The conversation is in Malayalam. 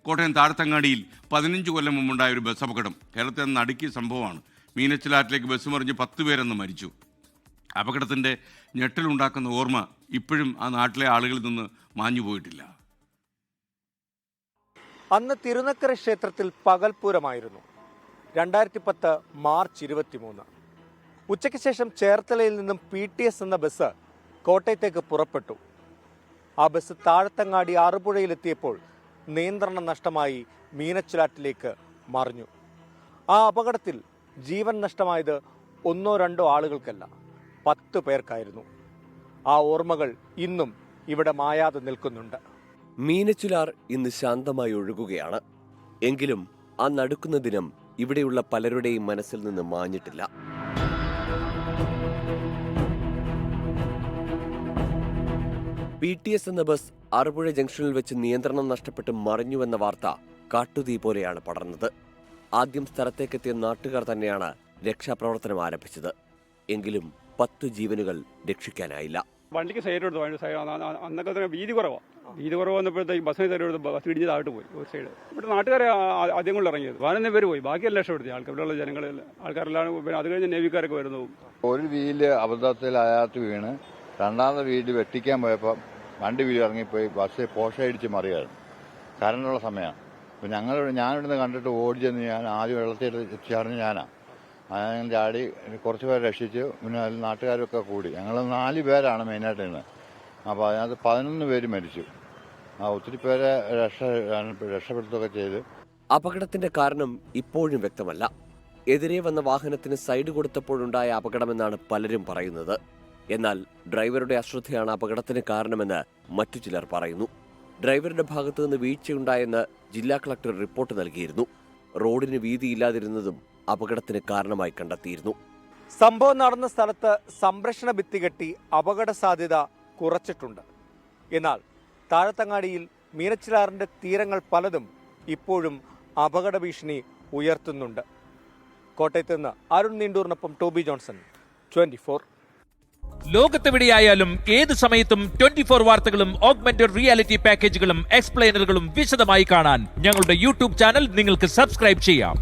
കോട്ടയം താഴത്തങ്ങാടിയിൽ 15 കൊല്ലം മുമ്പുണ്ടായ ഒരു ബസ് അപകടം കേരളത്തിൽ നിന്ന് നടുക്കിയ സംഭവമാണ്. മീനച്ചിലാറ്റിലേക്ക് ബസ് മറിഞ്ഞ് 10 പേരെന്ന് മരിച്ചു. അപകടത്തിൻ്റെ ഞെട്ടലുണ്ടാക്കുന്ന ഓർമ്മ ഇപ്പോഴും ആ നാട്ടിലെ ആളുകളിൽ നിന്ന് മാഞ്ഞു പോയിട്ടില്ല. അന്ന് തിരുനക്കര ക്ഷേത്രത്തിൽ പകൽപൂരമായിരുന്നു. 2010 മാർച്ച് 23. ഉച്ചയ്ക്ക് ശേഷം ചേർത്തലയിൽ നിന്നും PTS എന്ന ബസ് കോട്ടയത്തേക്ക് പുറപ്പെട്ടു. ആ ബസ് താഴത്തങ്ങാടി ആറുപുഴയിലെത്തിയപ്പോൾ നിയന്ത്രണം നഷ്ടമായി മീനച്ചിലാറ്റിലേക്ക് മറിഞ്ഞു. ആ അപകടത്തിൽ ജീവൻ നഷ്ടമായത് 1-2 ആളുകൾക്കല്ല, 10 പേർക്കായിരുന്നു. ആ ഓർമ്മകൾ ഇന്നും ഇവിടെ മായാതെ നിൽക്കുന്നുണ്ട്. മീനച്ചിലാർ ഇന്ന് ശാന്തമായി ഒഴുകുകയാണ്. എങ്കിലും ആ നടുക്കുന്ന ദിനം ഇവിടെയുള്ള പലരുടെയും മനസ്സിൽ നിന്ന് മാഞ്ഞിട്ടില്ല. PTS എന്ന ബസ് ആറുപുഴ ജംഗ്ഷനിൽ വെച്ച് നിയന്ത്രണം നഷ്ടപ്പെട്ട് മറിഞ്ഞുവെന്ന വാർത്ത കാട്ടുതീ പോലെയാണ് പടർന്നത്. ആദ്യം സ്ഥലത്തേക്കെത്തിയ നാട്ടുകാർ തന്നെയാണ് രക്ഷാപ്രവർത്തനം ആരംഭിച്ചത്. എങ്കിലും 10 ജീവനുകൾ രക്ഷിക്കാനായില്ല. വണ്ടിക്ക് സൈഡ് എടുത്തു. അന്നൊക്കെ തന്നെ വീതി കുറവാണ്. വീതി കുറവ് വന്നപ്പോഴത്തേക്ക് ബസ്സിന് സൈഡ് എടുത്ത് ബസ് ഇടിഞ്ഞ് താഴോട്ട് പോയി. ഒരു സൈഡ് ഇവിടെ നാട്ടുകാരെ ആദ്യം കൊണ്ട് ഇറങ്ങിയത് 11 പേര് പോയി. ബാക്കിയെല്ലാം രക്ഷപ്പെടുത്തി. ഇവിടെയുള്ള ആൾക്കാരെല്ലാം. അത് കഴിഞ്ഞ് നേവിക്കാരൊക്കെ വരുന്നു. ഒരു വീല് അബദ്ധത്തിൽ അയാത്ത് വീണ് രണ്ടാമത്തെ വീല് വെട്ടിക്കാൻ പോയപ്പോൾ വണ്ടി വീല് ഇറങ്ങിപ്പോയി. ബസ് പോഷയടിച്ച് മറിയായിരുന്നു. കരണ്ടുള്ള സമയമാണ്. അപ്പോൾ ഞാനിവിടുന്ന് കണ്ടിട്ട് ഓടി ചെന്ന് ഞാൻ ആദ്യം വെള്ളത്തിൽ ചാടുന്ന ഞാനാണ്. ഞാൻ ചാടി കുറച്ച് പേരെ രക്ഷിച്ചു. പിന്നെ അതിൽ നാട്ടുകാരൊക്കെ കൂടി. ഞങ്ങൾ 4 പേരാണ് മെയിനായിട്ട് നിന്ന്. അപ്പോൾ അതിനകത്ത് 11 പേര് മരിച്ചു. ഒത്തിരി പേരെ രക്ഷപ്പെടുത്തുകയൊക്കെ ചെയ്തു. അപകടത്തിന്റെ കാരണം ഇപ്പോഴും വ്യക്തമല്ല. എതിരെ വന്ന വാഹനത്തിന് സൈഡ് കൊടുത്തപ്പോഴുണ്ടായ അപകടമെന്നാണ് പലരും പറയുന്നത്. എന്നാൽ ഡ്രൈവറുടെ അശ്രദ്ധയാണ് അപകടത്തിന് കാരണമെന്ന് മറ്റു ചിലർ പറയുന്നു. ഡ്രൈവറുടെ ഭാഗത്തു നിന്ന് വീഴ്ചയുണ്ടായെന്ന് ജില്ലാ കളക്ടർ റിപ്പോർട്ട് നൽകിയിരുന്നു. റോഡിന് വീതിയില്ലാതിരുന്നതും അപകടത്തിന് കാരണമായി കണ്ടെത്തിയിരുന്നു. സംഭവം നടന്ന സ്ഥലത്ത് സംരക്ഷണ ഭിത്തി കെട്ടി അപകട സാധ്യത കുറച്ചിട്ടുണ്ട്. എന്നാൽ താഴത്തങ്ങാടിയിൽ മീനച്ചിലാറിന്റെ തീരങ്ങൾ പലതും ഇപ്പോഴും അപകട ഭീഷണി ഉയർത്തുന്നുണ്ട്. കോട്ടയത്ത് നിന്ന് അരുൺ നീണ്ടൂറിനൊപ്പം ടോബി ജോൺസൺ, 24. ലോകത്തെവിടെയായാലും ഏത് സമയത്തും 24 വാർത്തകളും ഓഗ്മെന്റഡ് റിയാലിറ്റി പാക്കേജുകളും എക്സ്പ്ലെയിനറുകളും വിശദമായി കാണാൻ ഞങ്ങളുടെ YouTube ചാനൽ നിങ്ങൾക്ക് സബ്സ്ക്രൈബ് ചെയ്യാം.